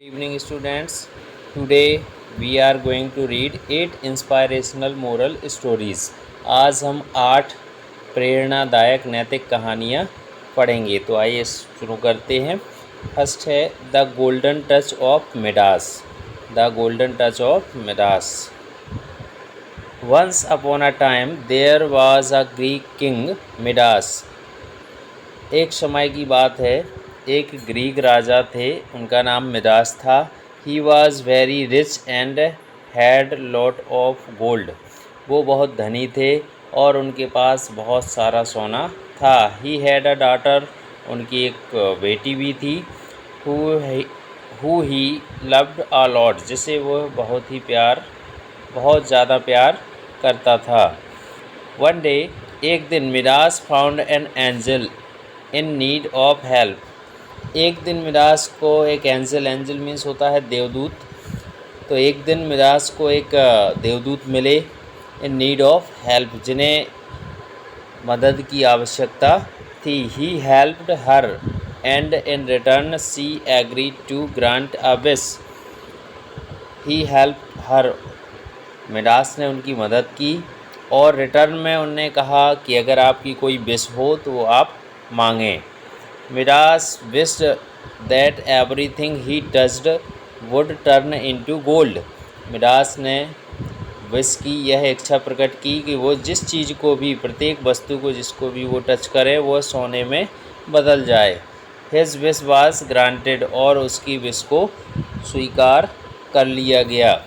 Good evening students. Today we are going to read 8 inspirational moral stories. आज हम 8 प्रेरणादायक नैतिक कहानियाँ पढ़ेंगे। तो आइए शुरू करते हैं। फर्स्ट है the golden touch of Midas. The golden touch of Midas. Once upon a time there was a Greek king Midas. एक समय की बात है, एक ग्रीक राजा थे, उनका नाम मिदास था। He was very rich and had lot of gold. वो बहुत धनी थे और उनके पास बहुत सारा सोना था। He had a daughter. उनकी एक बेटी भी थी। Who he loved a lot, जिसे वो बहुत ज़्यादा प्यार करता था। वन डे, एक दिन, Midas found an angel in need of help. एक दिन मिडास को एक एंजल मीन्स होता है देवदूत। तो एक दिन मिडास को एक देवदूत मिले इन नीड ऑफ हेल्प, जिन्हें मदद की आवश्यकता थी। He helped her and in return she agree to grant a wish. He helped her, Midas ने उनकी मदद की और रिटर्न में उनने कहा कि अगर आपकी कोई विश हो तो वो आप मांगें। Midas wished that everything he touched would turn into gold. Midas ने विश की, यह इच्छा प्रकट की कि वो जिस चीज़ को भी, प्रत्येक वस्तु को जिसको भी वो टच करे वो सोने में बदल जाए। हिज विश वाज ग्रांटेड, और उसकी विश को स्वीकार कर लिया गया।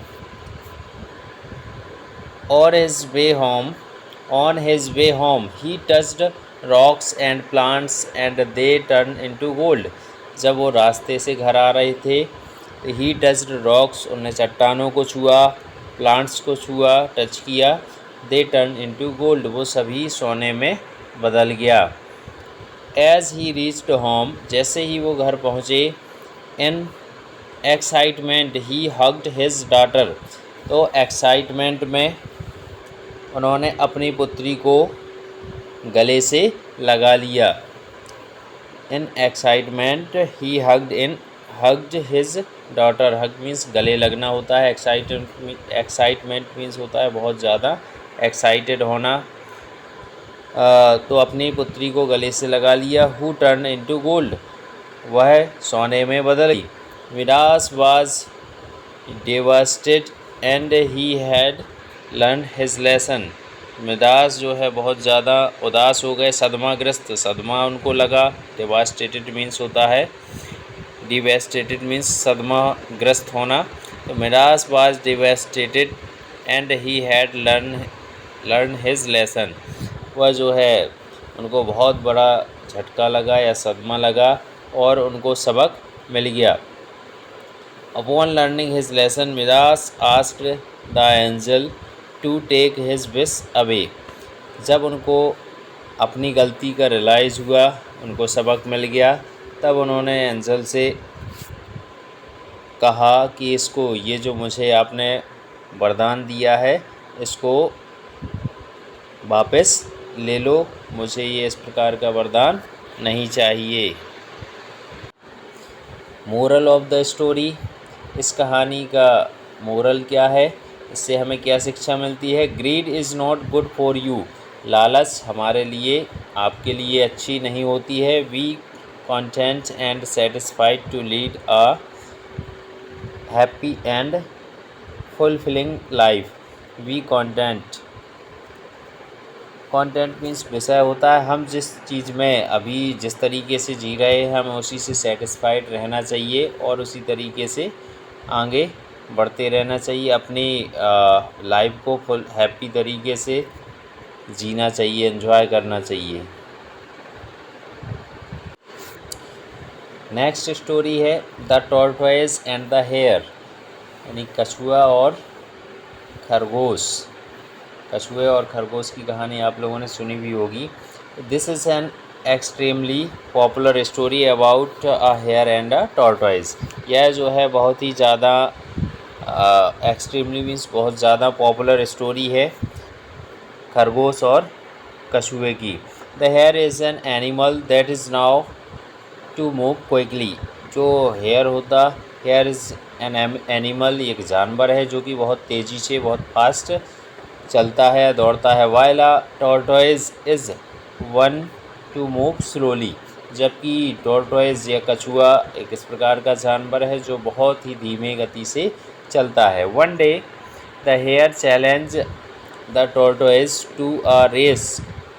On his way home, he touched rocks and plants and they turned into gold. जब वो रास्ते से घर आ रहे थे, he touched rocks, उन्होंने चट्टानों को छुआ, प्लांट्स को छुआ, टच किया, they turned into gold, वो सभी सोने में बदल गया। As he reached home, जैसे ही वो घर पहुँचे, in excitement he hugged his daughter, तो एक्साइटमेंट में उन्होंने अपनी पुत्री को गले से लगा लिया। In excitement he hugged his daughter. Hug means गले लगना होता है। एक्साइटमेंट मीन्स होता है बहुत ज़्यादा एक्साइटेड होना। तो अपनी पुत्री को गले से लगा लिया। हु टर्न इनटू गोल्ड, वह सोने में बदल गई। Midas was devastated and he had learn his lesson. Midas जो है बहुत ज़्यादा उदास हो गए, सदमाग्रस्त, सदमा उनको लगा। डेवास्टेटेड मीन्स होता है, डिवेस्टेटेड मीन्स सदमाग्रस्त होना। तो Midas was devastated and he had learn his lesson. वह जो है उनको बहुत बड़ा झटका लगा या सदमा लगा और उनको सबक मिल गया। Upon learning his lesson, Midas asked the angel to take his wish away. जब उनको अपनी गलती का रियलाइज़ हुआ, उनको सबक मिल गया, तब उन्होंने एंजल से कहा कि इसको, ये जो मुझे आपने वरदान दिया है, इसको वापस ले लो, मुझे ये इस प्रकार का वरदान नहीं चाहिए। मोरल ऑफ द स्टोरी, इस कहानी का मोरल क्या है, इससे हमें क्या शिक्षा मिलती है। Greed is not good for you, लालच हमारे लिए, आपके लिए अच्छी नहीं होती है। We content and satisfied to lead a happy and fulfilling life. We content means विषय होता है, हम जिस चीज़ में अभी जिस तरीके से जी रहे हैं हमें उसी से सेटिस्फाइड रहना चाहिए और उसी तरीके से आगे बढ़ते रहना चाहिए। अपनी लाइफ को फुल हैप्पी तरीके से जीना चाहिए, एंजॉय करना चाहिए। नेक्स्ट स्टोरी है the tortoise and the hare, यानी कछुआ और खरगोश। कछुए और खरगोश की कहानी आप लोगों ने सुनी भी होगी। This is an extremely popular story about a hare and a tortoise. यह जो है बहुत ही ज़्यादा एक्सट्रीमली मीन्स बहुत ज़्यादा पॉपुलर स्टोरी है खरगोश और कछुए की। The hare is an animal that is now to move quickly. जो हेयर होता हेयर इज़ एन एनिमल, एक जानवर है जो कि बहुत तेज़ी से, बहुत फास्ट चलता है, दौड़ता है। While a tortoise is one two move slowly, जबकि टॉर्टोइज या कछुआ एक इस प्रकार का जानवर है जो बहुत ही धीमे गति से चलता है। One day the hare challenge the tortoise to a race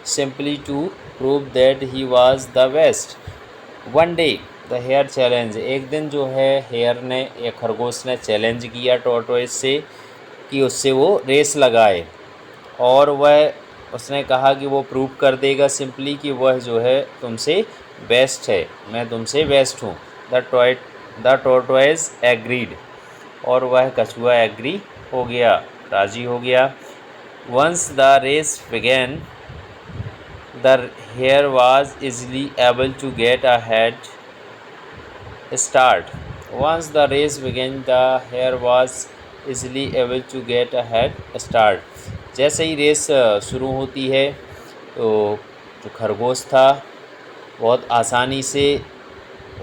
simply to prove that he was the best. One day the hare challenge, एक दिन जो है हेयर ने या खरगोश ने चैलेंज किया टॉर्टोइज से कि उससे वो रेस लगाए, और वह उसने कहा कि वो प्रूव कर देगा सिंपली कि वह जो है तुमसे बेस्ट है, मैं तुमसे बेस्ट हूँ। द टॉर्टोइज एग्रीड, और वह कछुआ एग्री हो गया, राज़ी हो गया। Once the race began the hare was easily able to get a head start. Once the race began the hare was easily able to get a head start. जैसे ही रेस शुरू होती है तो जो खरगोश था बहुत आसानी से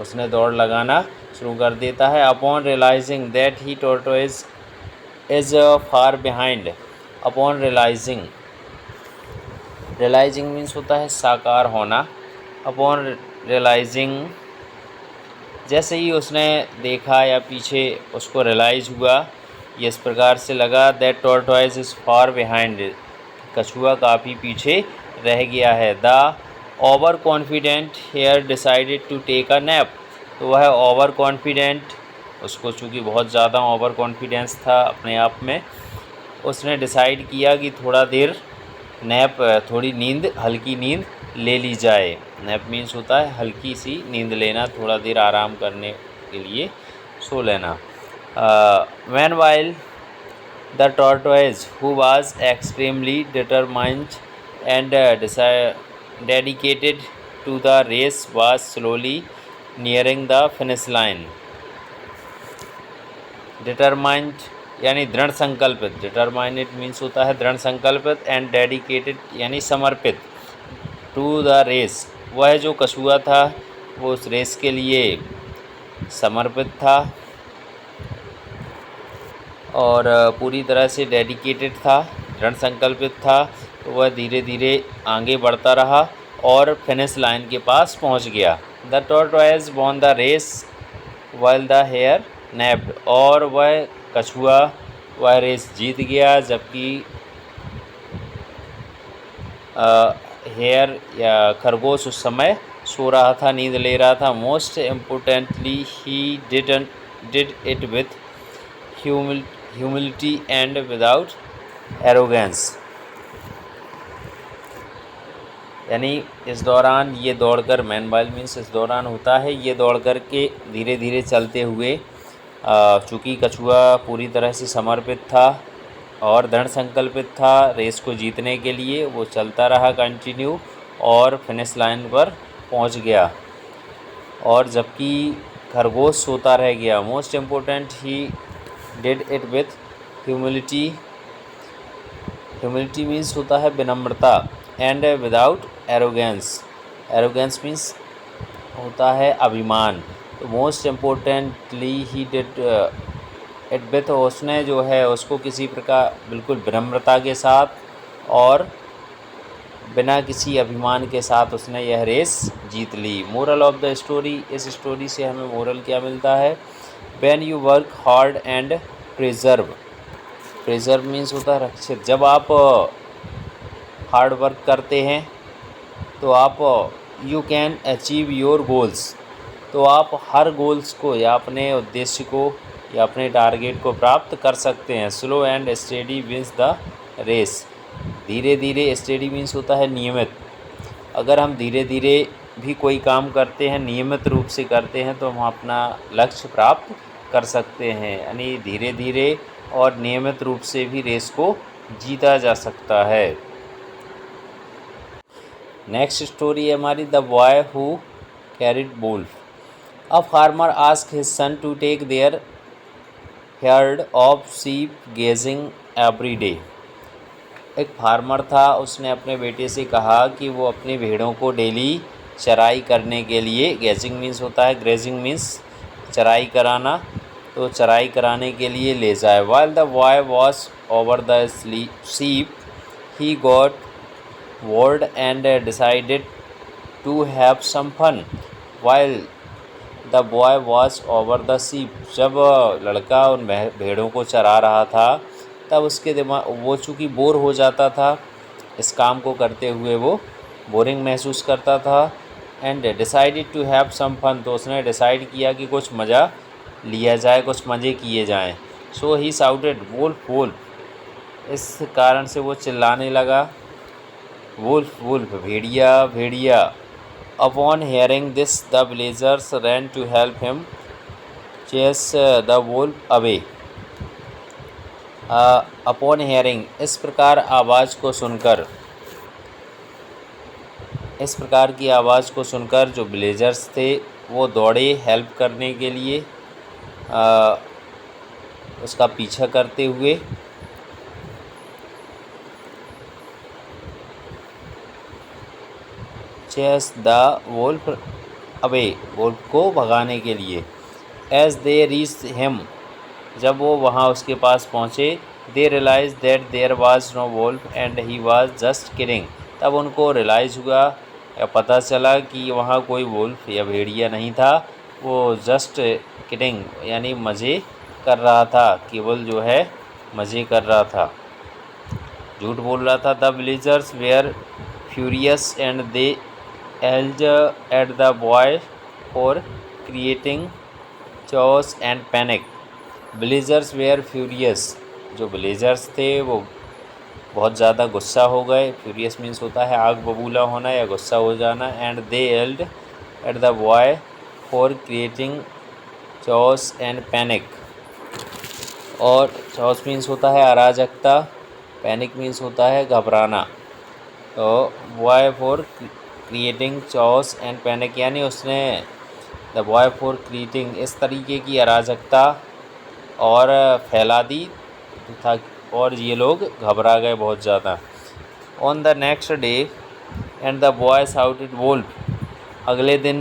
उसने दौड़ लगाना शुरू कर देता है। Upon realizing that he tortoise is far behind. Upon realizing, realizing means होता है साकार होना। अपॉन रियलाइजिंग, जैसे ही उसने देखा या पीछे उसको रियलाइज़ हुआ, ये इस प्रकार से लगा that tortoise is far behind, कछुआ काफ़ी पीछे रह गया है। The over confident hare decided to take a nap, तो वह ओवर कॉन्फिडेंट, उसको चूँकि बहुत ज़्यादा ओवर कॉन्फिडेंस था अपने आप में, उसने डिसाइड किया कि थोड़ा देर नैप, थोड़ी नींद, हल्की नींद ले ली जाए। नैप मीन्स होता है हल्की सी नींद लेना, थोड़ा देर आराम करने के लिए सो लेना। Meanwhile the tortoise who was extremely determined and dedicated to the race was slowly nearing the finish line. Determined यानी दृढ़ संकल्पित, डिटरमाइनेड मीन्स होता है दृढ़ संकल्पित, एंड डेडिकेटेड यानी समर्पित, टू द रेस, वह जो कछुआ था वो उस रेस के लिए समर्पित था और पूरी तरह से डेडिकेटेड था, दृढ़ संकल्पित था। तो वह धीरे धीरे आगे बढ़ता रहा और फिनिश लाइन के पास पहुंच गया। The tortoise won the race while the hare napped, और वह कछुआ वह रेस जीत गया, जबकि हेयर या खरगोश उस समय सो रहा था, नींद ले रहा था। Most importantly he did it with humility and without arrogance, यानी इस दौरान ये दौड़कर, मैनवाइल मीन्स इस दौरान होता है, ये दौड़ कर के धीरे धीरे चलते हुए, चूँकि कछुआ पूरी तरह से समर्पित था और दृढ़ संकल्पित था रेस को जीतने के लिए, वो चलता रहा कंटिन्यू और फिनिश लाइन पर पहुंच गया। और जबकि खरगोश सोता रह गया। Most important he did it with humility, humility means होता है विनम्रता, and without arrogance, arrogance means होता है अभिमान। तो most importantly he did it with, उसने जो है उसको किसी प्रकार बिल्कुल विनम्रता के साथ और बिना किसी अभिमान के साथ उसने यह रेस जीत ली। मोरल ऑफ द स्टोरी, इस स्टोरी से हमें मोरल क्या मिलता है? When you work hard and preserve, preserve means होता है रक्षित। जब आप हार्ड वर्क करते हैं तो आप you can achieve your goals, तो आप हर गोल्स को या अपने उद्देश्य को या अपने टारगेट को प्राप्त कर सकते हैं। Slow and steady wins the race, धीरे धीरे, स्टेडी मीन्स होता है नियमित। अगर हम धीरे धीरे भी कोई काम करते हैं, नियमित रूप से करते हैं, तो हम अपना लक्ष्य प्राप्त कर सकते हैं। यानी धीरे धीरे और नियमित रूप से भी रेस को जीता जा सकता है। नेक्स्ट स्टोरी है हमारी the boy who cried wolf. A farmer asked his son to take their herd of sheep grazing every day. एक फार्मर था, उसने अपने बेटे से कहा कि वो अपनी भेड़ों को डेली चराई करने के लिए, गेजिंग मीन्स होता है, ग्रेजिंग मीन्स चराई कराना, तो चराई कराने के लिए ले जाए। While the boy was over the sheep, he got bored and decided to have some fun. While the boy was over the sheep, जब लड़का उन भेड़ों को चरा रहा था तब उसके दिमाग वो चूँकि बोर हो जाता था, इस काम को करते हुए वो बोरिंग महसूस करता था। And decided to have some fun, तो उसने डिसाइड किया कि कुछ मज़ा लिया जाए, कुछ मज़े किए जाएं। So he shouted wolf wolf, इस कारण से वो चिल्लाने लगा वुल्फ वुल्फ, भेड़िया भेड़िया। Upon hearing this the villagers ran to help him chase the wolf away. Upon hearing, इस प्रकार की आवाज़ को सुनकर जो विलेजर्स थे वो दौड़े हेल्प करने के लिए, उसका पीछा करते हुए। Chase the wolf away, wolf को भगाने के लिए। एज दे रीच हिम, जब वो वहाँ उसके पास पहुँचे, they realise that there was no wolf and he was just kidding, तब उनको रियलाइज़ हुआ या पता चला कि वहाँ कोई वुल्फ या भेड़िया नहीं था, वो जस्ट किडिंग यानी मज़े कर रहा था, केवल जो है मज़े कर रहा था, झूठ बोल रहा था। The villagers were furious and they yelled at the boy for creating chaos and panic. Villagers were furious, जो विलेजर्स थे वो बहुत ज़्यादा गुस्सा हो गए। फ्यूरियस मीन्स होता है आग बबूला होना या गुस्सा हो जाना। And they yelled at the boy for creating chaos and panic, और चॉस मीन्स होता है अराजकता, पैनिक मीन्स होता है घबराना। तो boy for creating chaos and panic यानी उसने द बॉय फॉर क्रिएटिंग इस तरीके की अराजकता और फैला दी था, और ये लोग घबरा गए बहुत ज़्यादा। On the next day and the boy shouted wolf, अगले दिन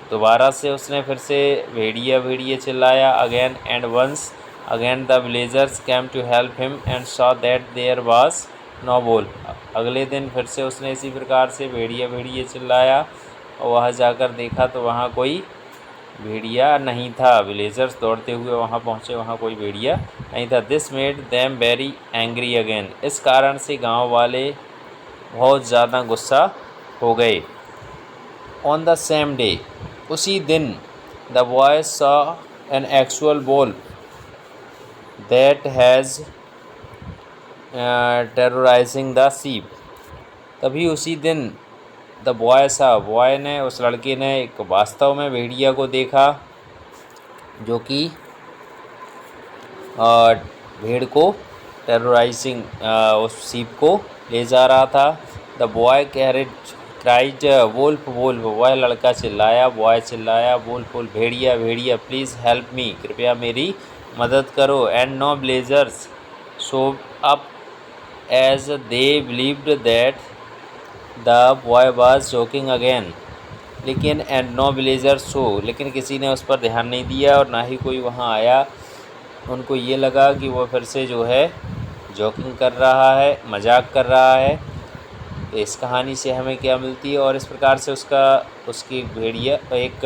दोबारा से उसने फिर से भेड़िया भेड़िया चिल्लाया। Again and once again the villagers came to help him and saw that there was no wolf, अगले दिन फिर से उसने इसी प्रकार से भेड़िया भेड़िया चिल्लाया और वहाँ जाकर देखा तो वहाँ कोई भेड़िया नहीं था। विलेजर्स दौड़ते हुए वहाँ पहुँचे, वहाँ कोई भेड़िया नहीं था। This made them very angry again, इस कारण से गांव वाले बहुत ज़्यादा गुस्सा हो गए। ऑन द सेम डे, उसी दिन, the boy saw an actual wolf that has terrorizing the sheep, तभी उसी दिन द बॉय सा, बॉय ने, उस लड़के ने एक वास्तव में भेड़िया को देखा जो कि भेड़ को टेरराइजिंग, उस शीप को ले जा रहा था। The boy cried wolf wolf, वह लड़का चिल्लाया, बॉय चिल्लाया वुल्फ वुल्फ, भेड़िया भेड़िया, प्लीज़ हेल्प मी, कृपया मेरी मदद करो। And no villagers show up as they believed that the boy was joking again, लेकिन एंड नो विलेजर शो, लेकिन किसी ने उस पर ध्यान नहीं दिया और ना ही कोई वहाँ आया। उनको ये लगा कि वो फिर से जो है जोकिंग कर रहा है, मजाक कर रहा है। तो इस कहानी से हमें क्या मिलती है, और इस प्रकार से उसकी भेड़िया एक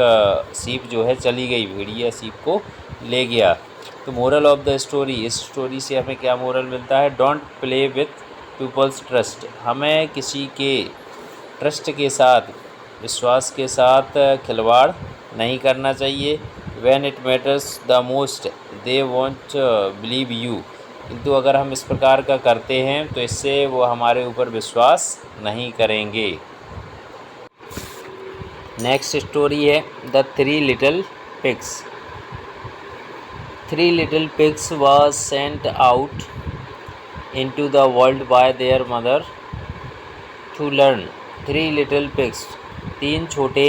सीप जो है चली गई, भेड़िया सीप को ले गया। तो मोरल ऑफ द स्टोरी, इस स्टोरी से हमें क्या मोरल मिलता है, don't play with people's trust, हमें किसी के ट्रस्ट के साथ, विश्वास के साथ खिलवाड़ नहीं करना चाहिए। When it matters the most they won't believe you, किंतु अगर हम इस प्रकार का करते हैं तो इससे वो हमारे ऊपर विश्वास नहीं करेंगे। नेक्स्ट स्टोरी है the three little pigs. Three little pigs was sent out into the world by their mother to learn। Three little pigs, तीन छोटे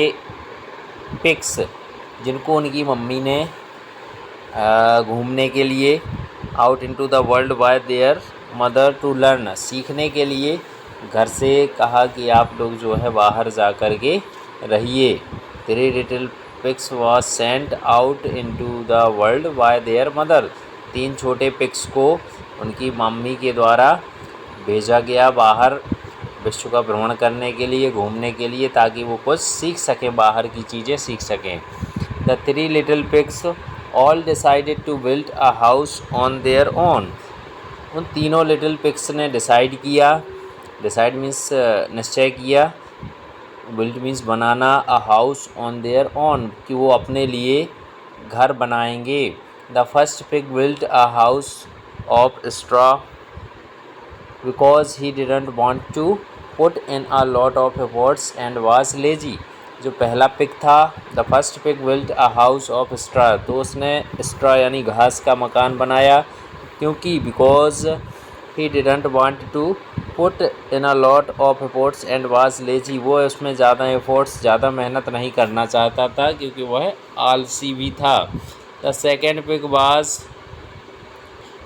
पिग्स जिनको उनकी मम्मी ने घूमने के लिए, out into the world by their mother to learn, सीखने के लिए घर से कहा कि आप लोग जो है बाहर जा कर के रहिए। Three little pigs was sent out into the world by their mother. 3 छोटे पिग्स को उनकी मम्मी के द्वारा भेजा गया बाहर विश्व का भ्रमण करने के लिए, घूमने के लिए, ताकि वो कुछ सीख सकें, बाहर की चीज़ें सीख सकें. The 3 little pigs all decided to build a house on their own. उन तीनों लिटिल पिग्स ने डिसाइड किया, डिसाइड मीन्स निश्चय किया, बिल्ड मीन्स बनाना, a house on their own कि वो अपने लिए घर बनाएंगे. The first pig build a house of straw because he didn't want to put in a lot of efforts and was lazy. जो पहला पिग था, the first pig build a house of straw, तो उसने straw यानी घास का मकान बनाया, क्योंकि because he didn't want to put in a lot of efforts and was lazy, वो उसमें ज़्यादा एफर्ट्स, ज़्यादा मेहनत नहीं करना चाहता था, क्योंकि वह आलसी भी था. The second pig was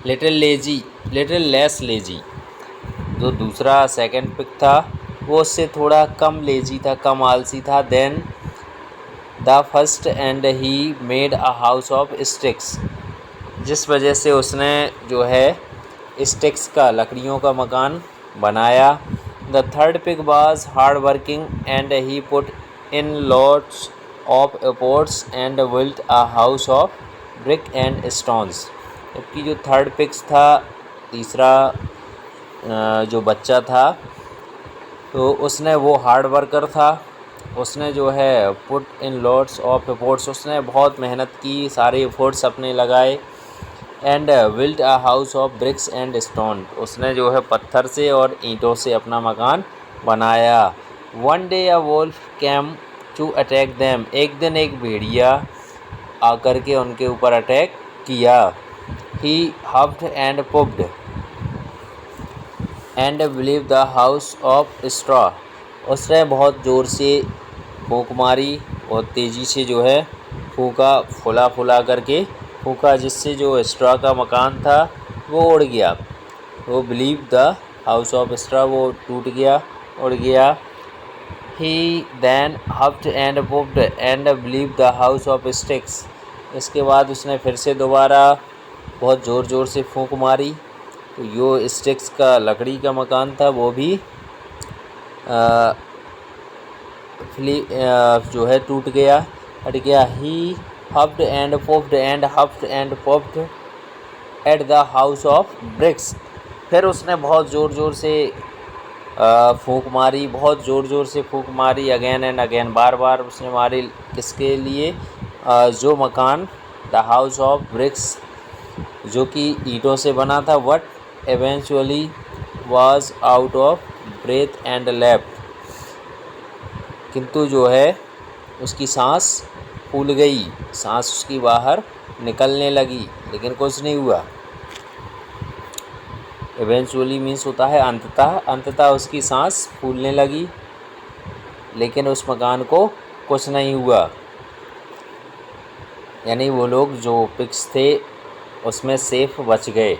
little less lazy. जो दूसरा सेकेंड पिग था वो उससे थोड़ा कम लेजी था, कम आलसी था. Then the first and he made a house of sticks, जिस वजह से उसने जो है स्टिक्स का, लकड़ियों का मकान बनाया. The third pig was hard working and he put in lots of efforts and built a house of brick and stones. जबकि जो थर्ड पिग्स था, तीसरा जो बच्चा था, तो उसने वो हार्ड वर्कर था, उसने जो है put in lots of efforts, उसने बहुत मेहनत की, सारे एफर्ट्स अपने लगाए. And built a house of BRICS and stone, उसने जो है पत्थर से और ईंटों से अपना मकान बनाया. One day a wolf came to attack them, एक दिन एक भेड़िया आकर के उनके ऊपर अटैक किया. He huffed and puffed and blew the house of straw, उसने बहुत ज़ोर से फूंक मारी, बहुत तेज़ी से जो है फूंका, फुला करके फूंका, जिससे जो स्ट्रॉ का मकान था वो उड़ गया. वो blew the house of straw, वो टूट गया, उड़ गया. He then huffed and puffed and blew the house of sticks, इसके बाद उसने फिर से दोबारा बहुत ज़ोर से फूंक मारी, तो यो स्टिक्स का, लकड़ी का मकान था, वो भी जो है टूट गया, हट गया. He huffed and puffed at the house of bricks, फिर उसने बहुत ज़ोर से फूंक मारी, बहुत ज़ोर से फूंक मारी, अगेन एंड अगेन, बार बार उसने मारी. किसके लिए? जो मकान, द हाउस ऑफ ब्रिक्स, जो कि ईंटों से बना था. But eventually was out of breath and left, किंतु जो है उसकी सांस फूल गई, सांस उसकी बाहर निकलने लगी, लेकिन कुछ नहीं हुआ. इवेंचुअली मीन्स होता है अंततः उसकी सांस फूलने लगी, लेकिन उस मकान को कुछ नहीं हुआ. यानी वो लोग जो पिग्स थे उसमें सेफ बच गए.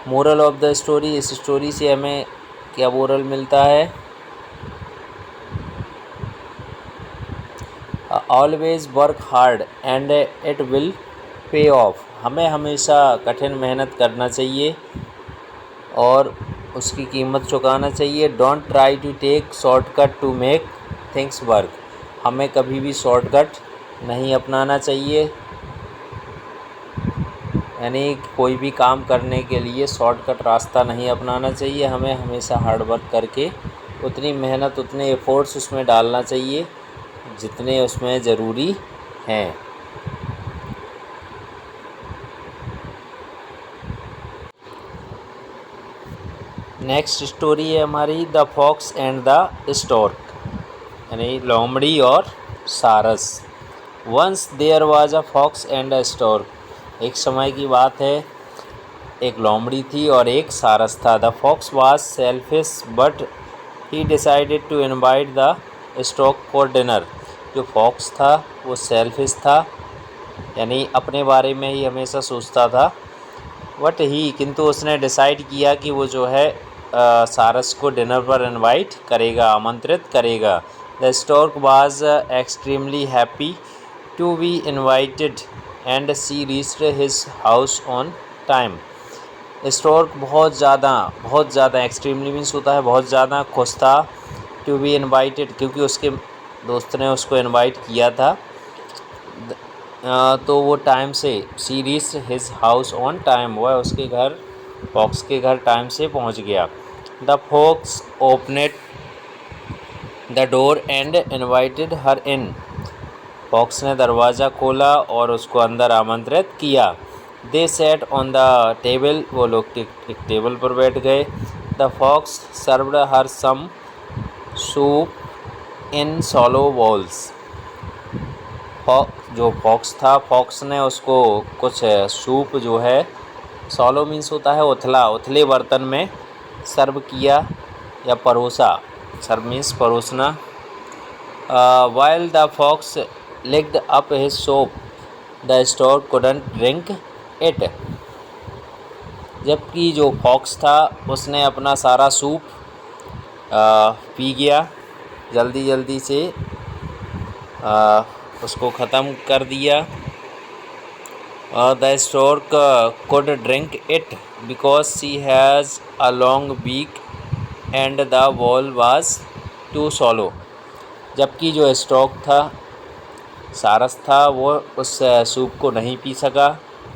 मोरल ऑफ द स्टोरी, इस स्टोरी से हमें क्या मोरल मिलता है? Always work hard and it will pay of, हमें हमेशा कठिन मेहनत करना चाहिए और उसकी कीमत चुकाना चाहिए. Don't try to take shortcut to make things work, हमें कभी भी शॉर्टकट नहीं अपनाना चाहिए, यानी कोई भी काम करने के लिए शॉर्टकट रास्ता नहीं अपनाना चाहिए. हमें हमेशा हार्ड वर्क करके उतनी मेहनत, उतने एफर्ट्स उसमें डालना चाहिए जितने उसमें ज़रूरी हैं. नेक्स्ट स्टोरी है हमारी the fox and the stork, यानी लोमड़ी और सारस. Once there was a fox and a stork, एक समय की बात है, एक लोमड़ी थी और एक सारस था. The fox was selfish but he decided to invite the stork for dinner. जो फॉक्स था वो सेल्फिश था, यानी अपने बारे में ही हमेशा सोचता था. बट ही, किंतु उसने डिसाइड किया कि वो जो है सारस को डिनर पर इनवाइट करेगा, आमंत्रित करेगा. The stork was extremely happy to be invited and she reached his house on time. Stork बहुत ज़्यादा एक्सट्रीमली मीन्स होता है बहुत ज़्यादा खुश था। टू बी इनवाइटेड क्योंकि उसके दोस्त ने उसको इनवाइट किया था। तो वो टाइम से she reached his house on time, वह उसके घर फॉक्स के घर टाइम से पहुंच गया। The fox opened the door and invited her in, fox ने दरवाज़ा खोला और उसको अंदर आमंत्रित किया। They sat on the table, वो लोग एक टेबल पर बैठ गए। The fox served her some soup in shallow bowls, जो फॉक्स था फॉक्स ने उसको कुछ सूप जो है, सॉलो मीन्स होता है उथले बर्तन में सर्व किया या परोसा। सर्व मीन्स परोसना। While the fox licked up his soap, the stork couldn't drink it. जबकि जो फॉक्स था उसने अपना सारा सूप पी गया, जल्दी से उसको ख़त्म कर दिया। The stork could drink it because she has a long beak and the bowl was too shallow. जबकि जो स्टॉक था सारस था वो उस सूप को नहीं पी सका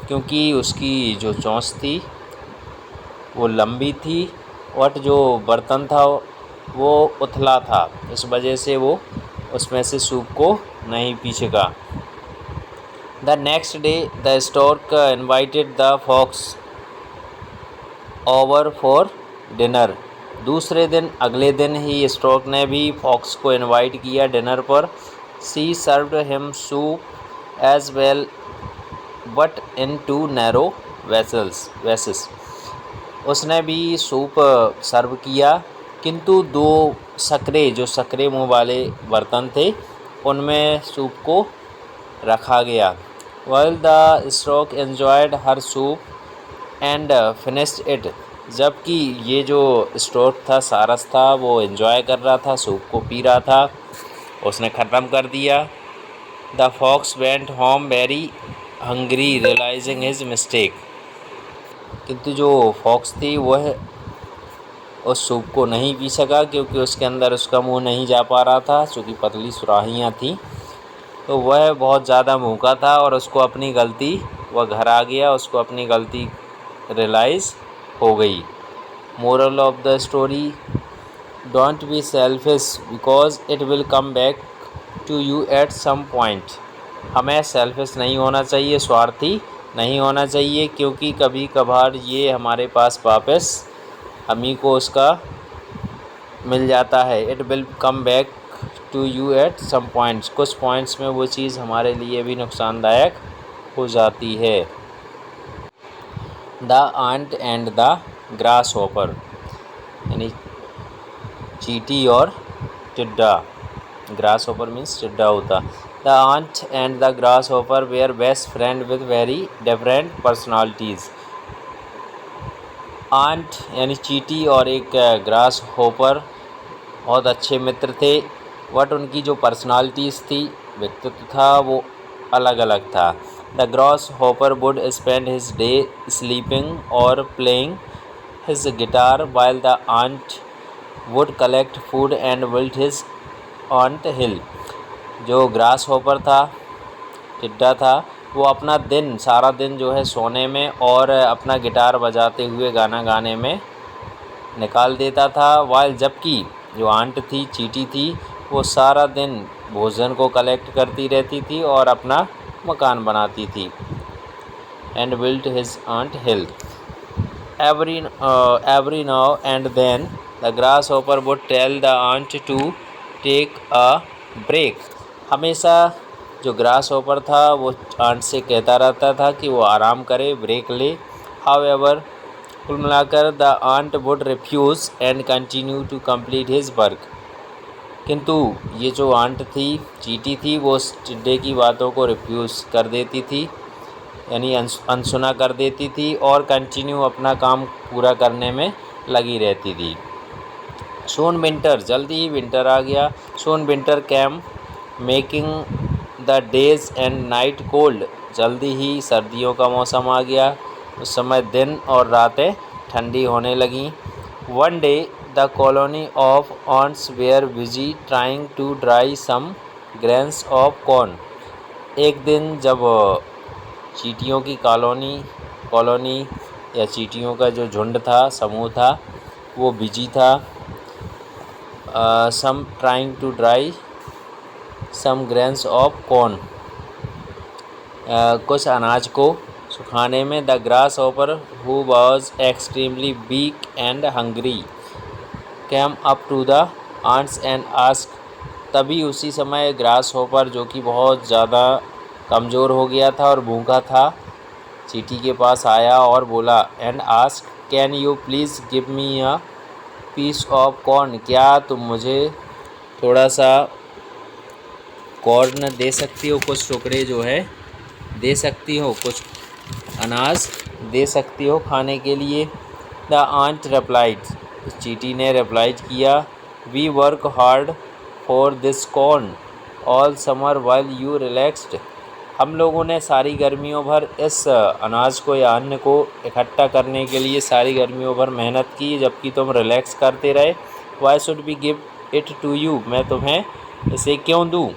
क्योंकि उसकी जो चोंच थी वो लंबी थी और जो बर्तन था वो उथला था, इस वजह से वो उसमें से सूप को नहीं पी सका। The next day the stork invited the fox over for dinner. दूसरे दिन अगले दिन ही स्टॉर्क ने भी फॉक्स को इनवाइट किया डिनर पर। She served him soup as well, but in two narrow vessels. उसने भी सूप सर्व किया किंतु दो सकरे मुँह वाले बर्तन थे उनमें सूप को रखा गया। While the stork enjoyed her soup and finished it, जबकि ये जो स्टॉर्क था सारस था वो एंजॉय कर रहा था, सूप को पी रहा था, उसने ख़त्म कर दिया। The fox went home very hungry realizing his mistake, किंतु जो फॉक्स थी वह उस सूप को नहीं पी सका क्योंकि उसके अंदर उसका मुंह नहीं जा पा रहा था, चूँकि पतली सुराहियाँ थीं, तो वह बहुत ज़्यादा भूखा था और उसको अपनी गलती, वह घर आ गया, उसको अपनी गलती रियलाइज़ हो गई। Moral of the story, don't be selfish because it will come back to you at some point. हमें सेल्फिश नहीं होना चाहिए, स्वार्थी नहीं होना चाहिए, क्योंकि कभी कभार ये हमारे पास वापस हमी को उसका मिल जाता है। It will come back to you at some points, कुछ पॉइंट्स में वो चीज़ हमारे लिए भी नुकसानदायक हो जाती है। The ant and the grasshopper, यानी चींटी और टिड्डा। ग्रास हॉपर मीन्स टिड्डा होता। The ant and the grasshopper were best friend with very different personalities. आंट यानी चींटी और एक ग्रास हॉपर बहुत अच्छे मित्र थे, बट उनकी जो पर्सनालिटीज़ थी, व्यक्तित्व था, वो अलग अलग था। The grasshopper would spend his day sleeping और playing his guitar while the ant would collect food and build his anthill. जो ग्रास हॉपर था, टिड्डा था, वो अपना दिन सारा दिन जो है सोने में और अपना गिटार बजाते हुए गाना गाने में निकाल देता था, वाइल जबकि जो आंट थी, चींटी थी, वो सारा दिन भोजन को कलेक्ट करती रहती थी और अपना मकान बनाती थी। And build his ऑन्ट hill. Every now and then the grasshopper would tell the ant to take a break. हमेशा जो ग्रास हॉपर था वो आंट से कहता रहता था कि वो आराम करे, ब्रेक ले। However, कुल मिलाकर the ant would refuse and continue to complete his work. किंतु ये जो आंट थी, चींटी थी, वो उस टिड्डे की बातों को रिफ्यूज़ कर देती थी, यानी अनसुना कर देती थी और कंटिन्यू अपना काम पूरा करने में लगी रहती थी। सोन विंटर, जल्दी ही विंटर आ गया। Soon winter came making the days and night cold, जल्दी ही सर्दियों का मौसम आ गया। उस समय दिन और रातें ठंडी होने लगीं। One day the colony of ants were busy trying to dry some grains of corn. एक दिन जब चींटियों की कॉलोनी या चींटियों का जो झुंड था, समूह था, वो बिजी था some trying to dry some grains of corn, कुछ अनाज को सुखाने में। The grasshopper who was extremely weak and hungry came up to the ants and ask. तभी उसी समय ग्रास हॉपर, जो कि बहुत ज़्यादा कमज़ोर हो गया था और भूखा था, चींटी के पास आया और बोला, and ask can you please give me a piece of corn, क्या तुम मुझे थोड़ा सा कॉर्न दे सकती हो, कुछ टुकड़े जो है दे सकती हो, कुछ अनाज दे सकती हो खाने के लिए। द आंट रिप्लाइड, चींटी ने रिप्लाइड किया, we work hard for this corn all summer while you relaxed. हम लोगों ने सारी गर्मियों भर इस अनाज को या अन्न को इकट्ठा करने के लिए सारी गर्मियों भर मेहनत की, जबकि तुम रिलैक्स करते रहे। Why should be give it to you, मैं तुम्हें इसे क्यों दूँ।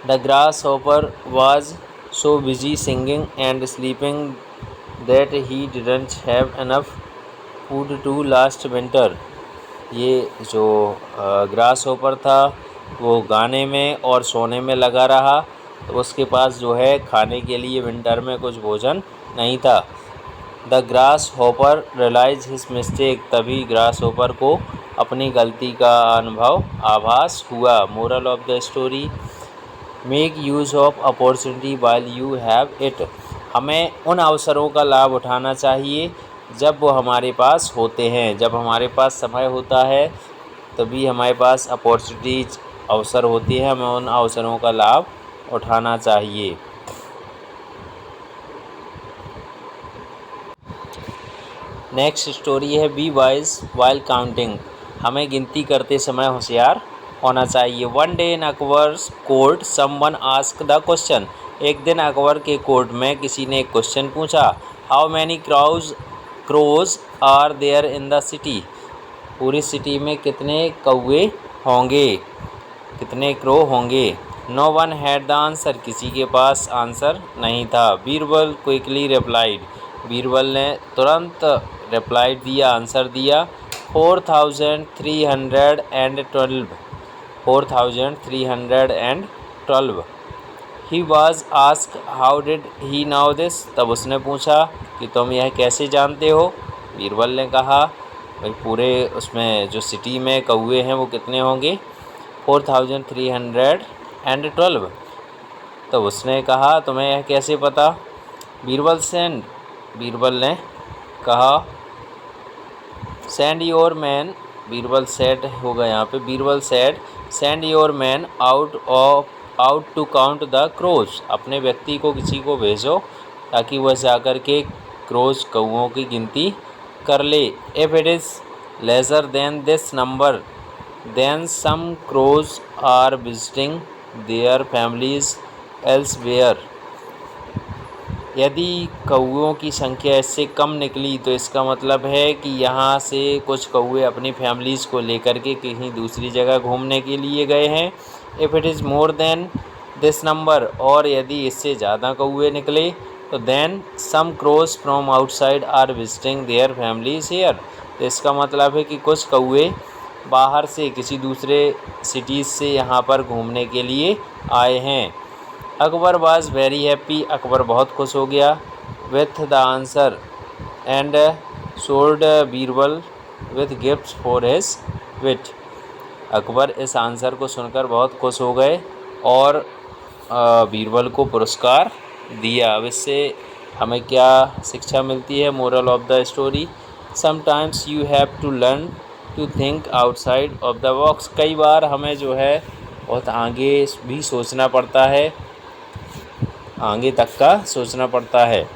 The grasshopper was so busy singing and sleeping that he didn't have enough food to last winter। ये जो ग्रास हॉपर था वो गाने में और सोने में लगा रहा, तो उसके पास जो है खाने के लिए विंटर में कुछ भोजन नहीं था। The grasshopper realize his mistake, तभी ग्रास हॉपर को अपनी गलती का आभास हुआ। Moral of the story, make use of opportunity while you have it. हमें उन अवसरों का लाभ उठाना चाहिए जब वो हमारे पास होते हैं। जब हमारे पास समय होता है तभी हमारे पास अपॉर्चुनिटीज, अवसर होती है, हमें उन अवसरों का लाभ उठाना चाहिए। नेक्स्ट स्टोरी है बी वाइज वाइल काउंटिंग। हमें गिनती करते समय होशियार होना चाहिए। One day in Akbar's court someone ask the question. एक दिन अकबर के कोर्ट में किसी ने एक क्वेश्चन पूछा, how many crows are there in the city. पूरी सिटी में कितने कौवे होंगे, कितने क्रो होंगे। No one had the answer, किसी के पास आंसर नहीं था। बीरबल क्विकली रिप्लाइड, बीरबल ने तुरंत रिप्लाई दिया, आंसर दिया, 4312। 4312। He was ask how did he now this. तब उसने पूछा कि तुम यह कैसे जानते हो। बीरबल ने कहा, भाई पूरे उसमें जो सिटी में कौवे हैं वो कितने होंगे, 4312। तब उसने कहा, तुम्हें यह कैसे पता। बीरबल ने कहा, send your man. Birbal said होगा यहाँ पे, Birbal said send your man out to count the crows. अपने व्यक्ति को, किसी को भेजो ताकि वह जाकर के क्रोज, कौओं की गिनती कर ले। If it is lesser than this number then some crows are visiting their families elsewhere. यदि कौओं की संख्या इससे कम निकली तो इसका मतलब है कि यहाँ से कुछ कौवे अपनी फैमिलीज़ को लेकर के कहीं दूसरी जगह घूमने के लिए गए हैं। If it is more than this number, और यदि इससे ज़्यादा कौवे निकले तो then some crows from outside are visiting their families here. तो इसका मतलब है कि कुछ कौवे बाहर से, किसी दूसरे सिटीज़ से यहाँ पर घूमने के लिए आए हैं। Akbar was very happy, Akbar बहुत खुश हो गया। With the answer and showered Birbal with gifts for his wit. Akbar इस आंसर को सुनकर बहुत खुश हो गए और बीरबल को पुरस्कार दिया। अब इससे हमें क्या शिक्षा मिलती है। Moral of the story, sometimes you have to learn to think outside of the box. कई बार हमें जो है बहुत आगे भी सोचना पड़ता है, आगे तक का सोचना पड़ता है।